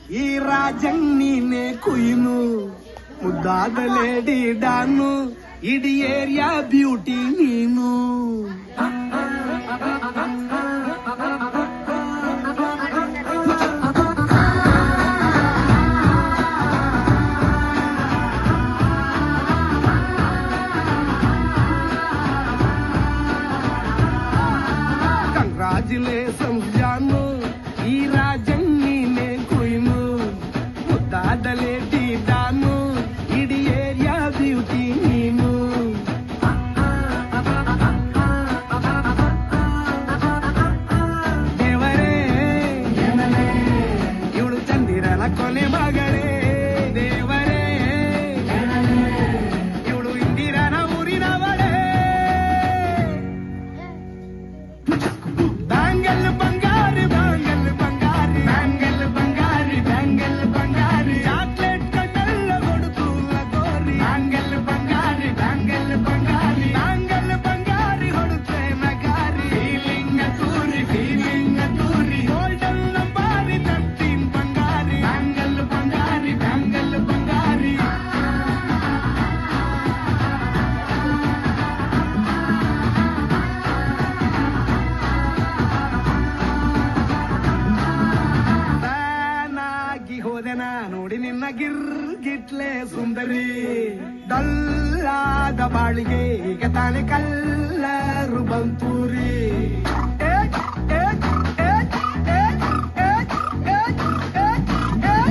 ಈ ರಾಜಂಗ್ ನೀನೆ ಕುಯ್ನು ಮುದ್ದಾದ ಲೇಡಿ ಡಾನು ಇಡೀ ಏರಿಯಾ ಬ್ಯೂಟಿ ನೀನು ಕಂಗ್ರಾಚುಲೇಷನ್ಸ್ ಜಾನು ಈ ರಾಜಂಗ್ ನೀನೆ ಕುಯ್ನು ಮುದ್ದಾದ ಲೇಡಿ ಡಾನು ಇಡೀ ಏರಿಯಾ ಬ್ಯೂಟಿ ನೀನು ದೇವರೇ ಇವಳು ಚಂದಿರನ ಕೊನೆ ಮಗಳೇ ದೇವರೇ ಇವಳು ಇಂದಿರನ ಊರಿನವಳೇ ಬ್ಯಾಂಗಲ್ ಬಂಗಾರಿ ಬ್ಯಾಂಗಲ್ ಬಂಗಾರಿ ಬ್ಯಾಂಗಲ್ ಬಂಗಾರಿ ಬ್ಯಾಂಗಲ್ ಬಂಗಾರಿ ಚಾಕ್ಲೇಟ್ ಕಟ್ಟಲ್ಲ ಹೊಡುತ್ತೂಲ ಗೋರಿ ಬ್ಯಾಂಗಲ್ ಬಂಗಾರಿ ಬ್ಯಾಂಗಲ್ ಬಂಗಾರಿ ಬ್ಯಾಂಗಲ್ ಬಂಗಾರಿ ಹೊಡುತ್ತೆ ನಗಾರಿ ಫೀಲಿಂಗ್ ತೂರಿ ಗೋಲ್ಡನ್ ನಂಬಾರಿ 13 ಬಂಗಾರಿ ಬ್ಯಾಂಗಲ್ ಬಂಗಾರಿ ಬ್ಯಾಂಗಲ್ ಬಂಗಾರಿ ನಾನಾಗಿ ಹೋದೆನ ನೋಡಿ ನಿನ್ನ ಗಿರ್ಗಿಟ್ಲೆ ಸುಂದರಿ ಡಲ್ಲಾದ ಬಾಳಿಗೆ ಈಗ ತಾನೆ ಕಲ್ಲರು ಬಂತೂರಿ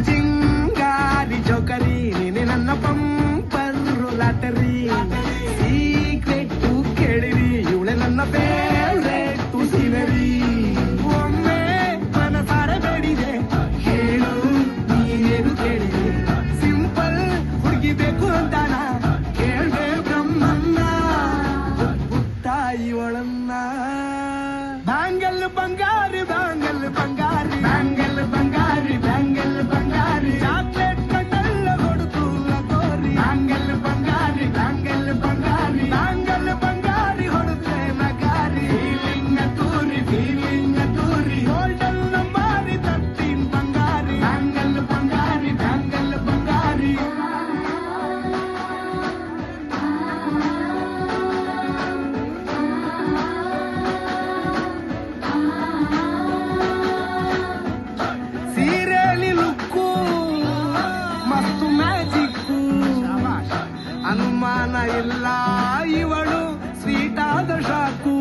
ಚಿಂಗಾರಿ ಜೋಕರಿ ನೀನೆ ನನ್ನ ಪಂಪರು ಲಾಟರಿ ಸೀಕ್ರೆಟ್ ಕೇಳಿರಿ ಇವಳೆ ನನ್ನ ಫೇವ್ರೇಟ್ ಸೀನರಿ ಒಮ್ಮೆ ಮನಸಾರೆ ಬೇಡಿದೆ ಹೇಳು ನೀನೇನು ಕೇಳಿದೆ ಸಿಂಪಲ್ ಹುಡುಗಿಬೇಕು ಅಂತಾನ ಕೇಳ್ದೆ ಬ್ರಹ್ಮನ್ನ ತಾಯಿ ಒಳನ್ನ ಬ್ಯಾಂಗಲ್ ಬಂಗಾರಿ ಬ್ಯಾಂಗಲ್ ಬಂಗಾರಿ ಬ್ಯಾಂಗಲ್ ಬಂಗಾರಿ ಬ್ಯಾಂಗಲ್ ಬಂಗಾರಿ ಚಾಕ್ಲೇಟ್ ಕಟ್ಟಲ್ಲ ಹೊಡುತ್ತೂಲ ಗೋರಿ ಬ್ಯಾಂಗಲ್ ಬಂಗಾರಿ ಬ್ಯಾಂಗಲ್ ಬಂಗಾರಿ ಬ್ಯಾಂಗಲ್ ಬಂಗಾರಿ ಹೊಡುತ್ತೆ ನಗಾರಿ ಫೀಲಿಂಗ್ ತೂರಿ ಗೋಲ್ಡನ್ ನಂಬಾರಿ 13 ಬಂಗಾರಿ ಬ್ಯಾಂಗಲ್ ಬಂಗಾರಿ ಬ್ಯಾಂಗಲ್ ಬಂಗಾರಿ ಸೀರೆಲಿ ಲುಕ್ಕು ಮಸ್ತು ಮ್ಯಾಜಿಕ್ಕು ಅನುಮಾನ ಇಲ್ಲ ಇವಳು ಸ್ವೀಟ್ ಆದ ಶಾಕು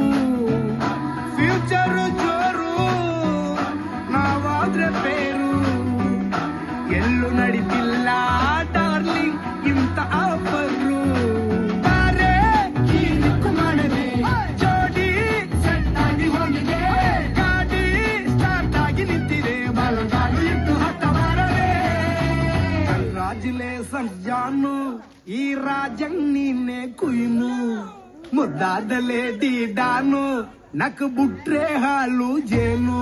ಫ್ಯೂಚರು ಜೋರು ನಾವಾದ್ರೆ ಬೇರು ಎಲ್ಲೂ ನಡೀತಿಲ್ಲ ಡಾರ್ಲಿಂಗ್ ಇಂತ ಆಫರು ಬಾರೆ ಈ ದಿಕ್ಕು ಮಾಡದೆ ಜೋಡಿ ಸೆಟ್ ಆಗಿ ಹೋಗಿದೆ ಗಾಡಿ ಸ್ಟಾರ್ಟ್ ಆಗಿ ನಿಂತಿದೆ ಬಲಗಾಲು ಇಟ್ಟು ಹತ್ತ ಬಾರದೆ ಕಂಗ್ರಾಚುಲೇಷನ್ಸ್ ಜಾನು ಈ ರಾಜಂಗ್ ನೀನೆ ಕುಯ್ನು ಮುದ್ದಾದ ಲೇಡಿ ಡಾನು ನಕ್ ಬುಟ್ರೆ ಹಾಲು ಜೇನು